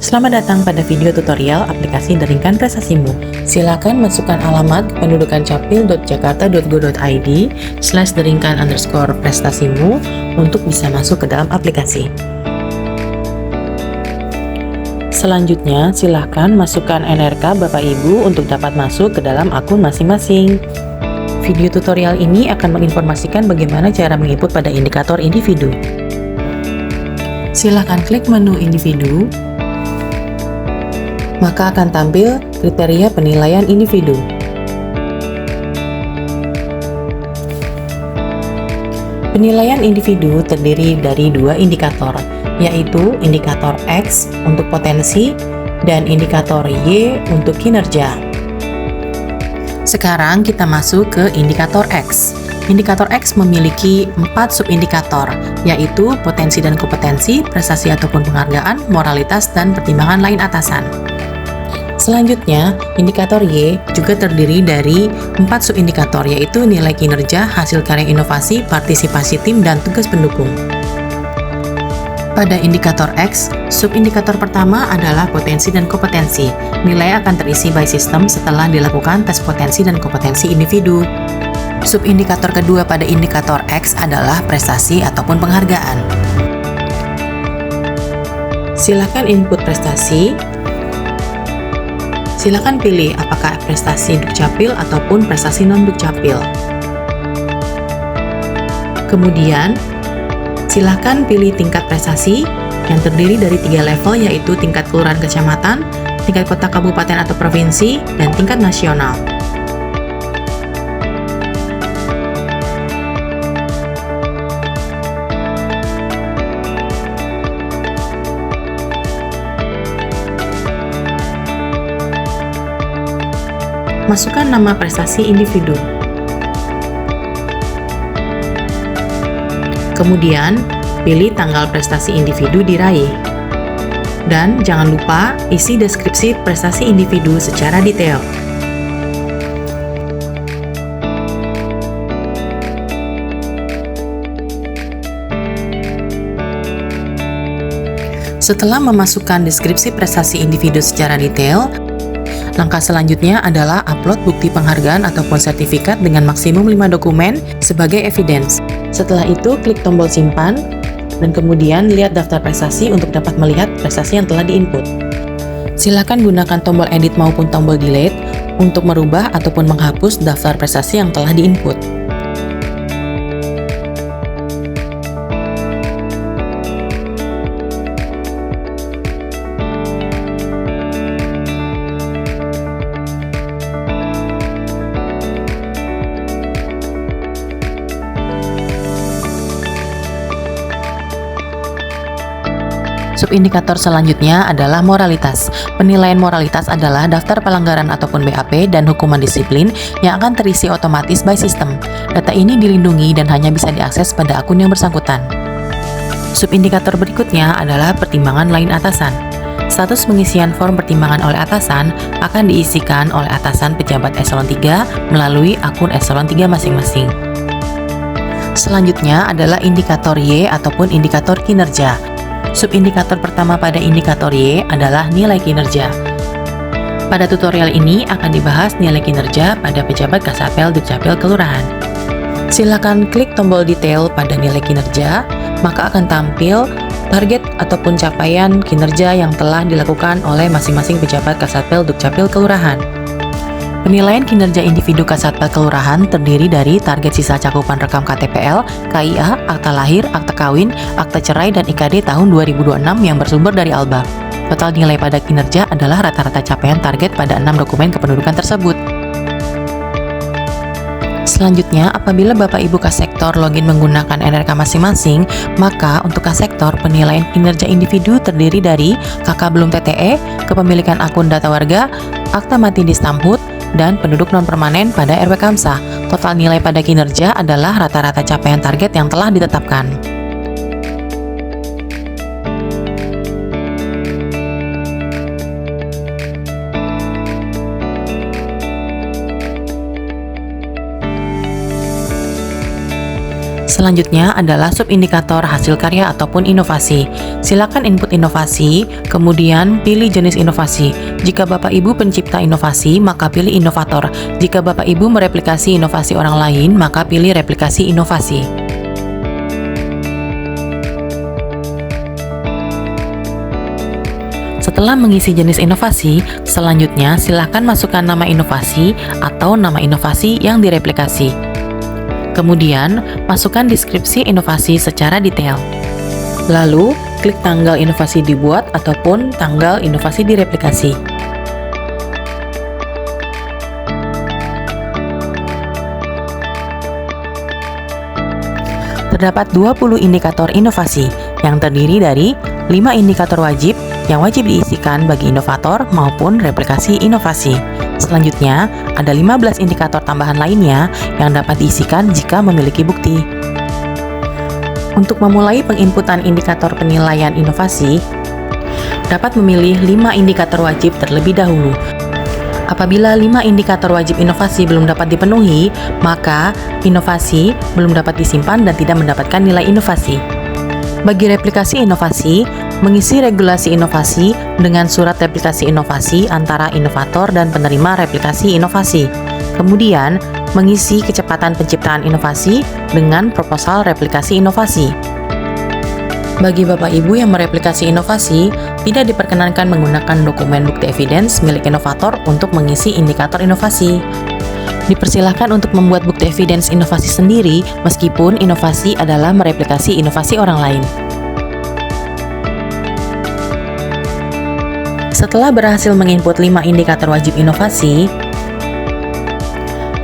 Selamat datang pada video tutorial aplikasi Deringkan Prestasimu. Silakan masukkan alamat kependudukan capil.jakarta.go.id/deringkan_prestasimu untuk bisa masuk ke dalam aplikasi. Selanjutnya, silakan masukkan NRK Bapak Ibu untuk dapat masuk ke dalam akun masing-masing. Video tutorial ini akan menginformasikan bagaimana cara menginput pada indikator individu. Silakan klik menu individu, maka akan tampil kriteria penilaian individu. Penilaian individu terdiri dari dua indikator, yaitu indikator X untuk potensi dan indikator Y untuk kinerja. Sekarang kita masuk ke indikator X. Indikator X memiliki 4 subindikator, yaitu potensi dan kompetensi, prestasi ataupun penghargaan, moralitas, dan pertimbangan lain atasan. Selanjutnya, indikator Y juga terdiri dari 4 subindikator, yaitu nilai kinerja, hasil karya inovasi, partisipasi tim, dan tugas pendukung. Pada indikator X, subindikator pertama adalah potensi dan kompetensi. Nilai akan terisi by system setelah dilakukan tes potensi dan kompetensi individu. Subindikator kedua pada indikator X adalah prestasi ataupun penghargaan. Silakan input prestasi. Silakan pilih apakah prestasi Dukcapil ataupun prestasi non-Dukcapil. Kemudian, silakan pilih tingkat prestasi yang terdiri dari 3 level, yaitu tingkat kelurahan kecamatan, tingkat kota kabupaten atau provinsi, dan tingkat nasional. Masukkan nama prestasi individu. Kemudian, pilih tanggal prestasi individu diraih. Dan jangan lupa isi deskripsi prestasi individu secara detail. Setelah memasukkan deskripsi prestasi individu secara detail, langkah selanjutnya adalah upload bukti penghargaan ataupun sertifikat dengan maksimum 5 dokumen sebagai evidence. Setelah itu, klik tombol simpan, dan kemudian lihat daftar prestasi untuk dapat melihat prestasi yang telah diinput. Silakan gunakan tombol edit maupun tombol delete untuk merubah ataupun menghapus daftar prestasi yang telah diinput. Subindikator selanjutnya adalah moralitas. Penilaian moralitas adalah daftar pelanggaran ataupun BAP dan hukuman disiplin yang akan terisi otomatis by system. Data ini dilindungi dan hanya bisa diakses pada akun yang bersangkutan. Subindikator berikutnya adalah pertimbangan lain atasan. Status pengisian form pertimbangan oleh atasan akan diisikan oleh atasan pejabat eselon 3 melalui akun eselon 3 masing-masing. Selanjutnya adalah indikator Y ataupun indikator kinerja. Subindikator pertama pada indikator Y adalah nilai kinerja. Pada tutorial ini akan dibahas nilai kinerja pada pejabat Kasatpel Dukcapil Kelurahan. Silakan klik tombol detail pada nilai kinerja, maka akan tampil target ataupun capaian kinerja yang telah dilakukan oleh masing-masing pejabat Kasatpel Dukcapil Kelurahan. Penilaian kinerja individu Kasatpel Kelurahan terdiri dari target sisa cakupan rekam KTPL, KIA, akta lahir, akta kawin, akta cerai, dan IKD tahun 2026 yang bersumber dari ALBA. Total nilai pada kinerja adalah rata-rata capaian target pada 6 dokumen kependudukan tersebut. Selanjutnya, apabila Bapak Ibu Kasektor login menggunakan NRK masing-masing, maka untuk Kasektor penilaian kinerja individu terdiri dari KK belum TTE, kepemilikan akun data warga, akta mati di Stamhut, dan penduduk non-permanen pada RW Kamsah. Total nilai pada kinerja adalah rata-rata capaian target yang telah ditetapkan. Selanjutnya adalah subindikator hasil karya ataupun inovasi. Silakan input inovasi, kemudian pilih jenis inovasi. Jika Bapak Ibu pencipta inovasi, maka pilih inovator. Jika Bapak Ibu mereplikasi inovasi orang lain, maka pilih replikasi inovasi. Setelah mengisi jenis inovasi, selanjutnya silakan masukkan nama inovasi atau nama inovasi yang direplikasi. Kemudian, masukkan deskripsi inovasi secara detail. Lalu, klik tanggal inovasi dibuat ataupun tanggal inovasi direplikasi. Terdapat 20 indikator inovasi yang terdiri dari 5 indikator wajib yang wajib diisikan bagi inovator maupun replikasi inovasi. Selanjutnya, ada 15 indikator tambahan lainnya yang dapat diisikan jika memiliki bukti. Untuk memulai penginputan indikator penilaian inovasi, dapat memilih 5 indikator wajib terlebih dahulu. Apabila 5 indikator wajib inovasi belum dapat dipenuhi, maka inovasi belum dapat disimpan dan tidak mendapatkan nilai inovasi. Bagi replikasi inovasi, mengisi regulasi inovasi dengan surat replikasi inovasi antara inovator dan penerima replikasi inovasi. Kemudian, mengisi kecepatan penciptaan inovasi dengan proposal replikasi inovasi. Bagi Bapak Ibu yang mereplikasi inovasi, tidak diperkenankan menggunakan dokumen bukti evidence milik inovator untuk mengisi indikator inovasi. Dipersilahkan untuk membuat bukti evidence inovasi sendiri meskipun inovasi adalah mereplikasi inovasi orang lain. Setelah berhasil menginput 5 indikator wajib inovasi,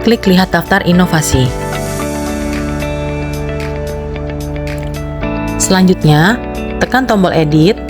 klik lihat daftar inovasi. Selanjutnya, tekan tombol edit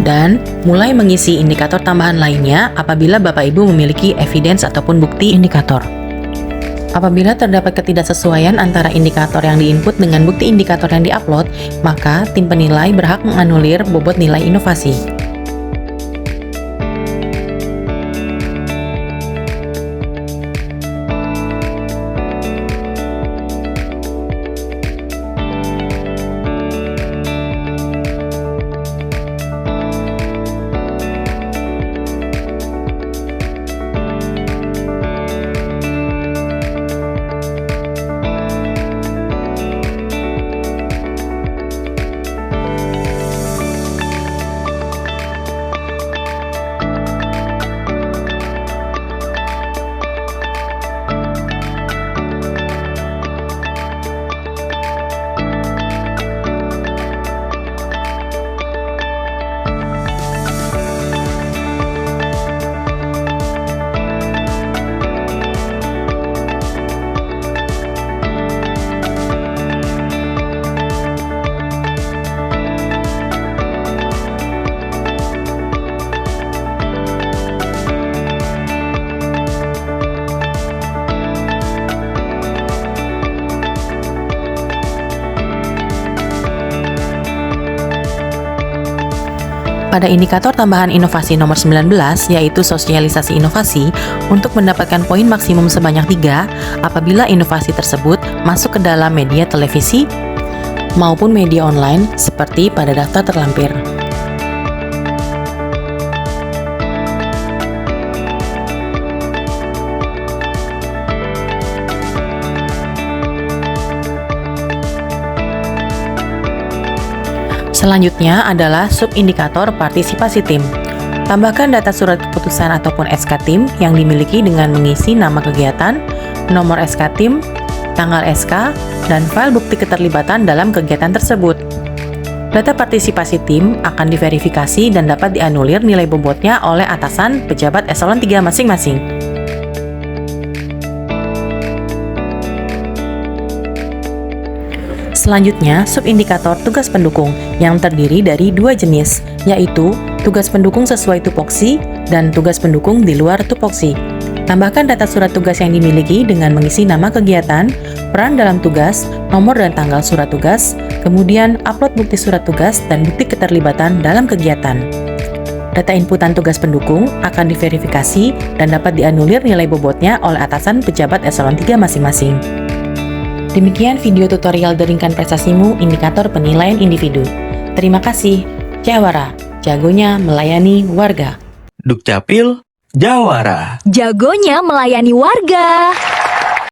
dan mulai mengisi indikator tambahan lainnya apabila Bapak Ibu memiliki evidence ataupun bukti indikator. Apabila terdapat ketidaksesuaian antara indikator yang diinput dengan bukti indikator yang diupload, maka tim penilai berhak menganulir bobot nilai inovasi. Pada indikator tambahan inovasi nomor 19, yaitu sosialisasi inovasi, untuk mendapatkan poin maksimum sebanyak 3 apabila inovasi tersebut masuk ke dalam media televisi maupun media online seperti pada daftar terlampir. Selanjutnya adalah subindikator partisipasi tim. Tambahkan data surat keputusan ataupun SK tim yang dimiliki dengan mengisi nama kegiatan, nomor SK tim, tanggal SK, dan file bukti keterlibatan dalam kegiatan tersebut. Data partisipasi tim akan diverifikasi dan dapat dianulir nilai bobotnya oleh atasan pejabat eselon 3 masing-masing. Selanjutnya, subindikator tugas pendukung yang terdiri dari 2 jenis, yaitu tugas pendukung sesuai tupoksi dan tugas pendukung di luar tupoksi. Tambahkan data surat tugas yang dimiliki dengan mengisi nama kegiatan, peran dalam tugas, nomor dan tanggal surat tugas, kemudian upload bukti surat tugas dan bukti keterlibatan dalam kegiatan. Data inputan tugas pendukung akan diverifikasi dan dapat dianulir nilai bobotnya oleh atasan pejabat eselon 3 masing-masing. Demikian video tutorial Deringkan Prestasimu Indikator Penilaian Individu. Terima kasih. Jawara, jagonya melayani warga. Dukcapil Jawara. Jagonya melayani warga.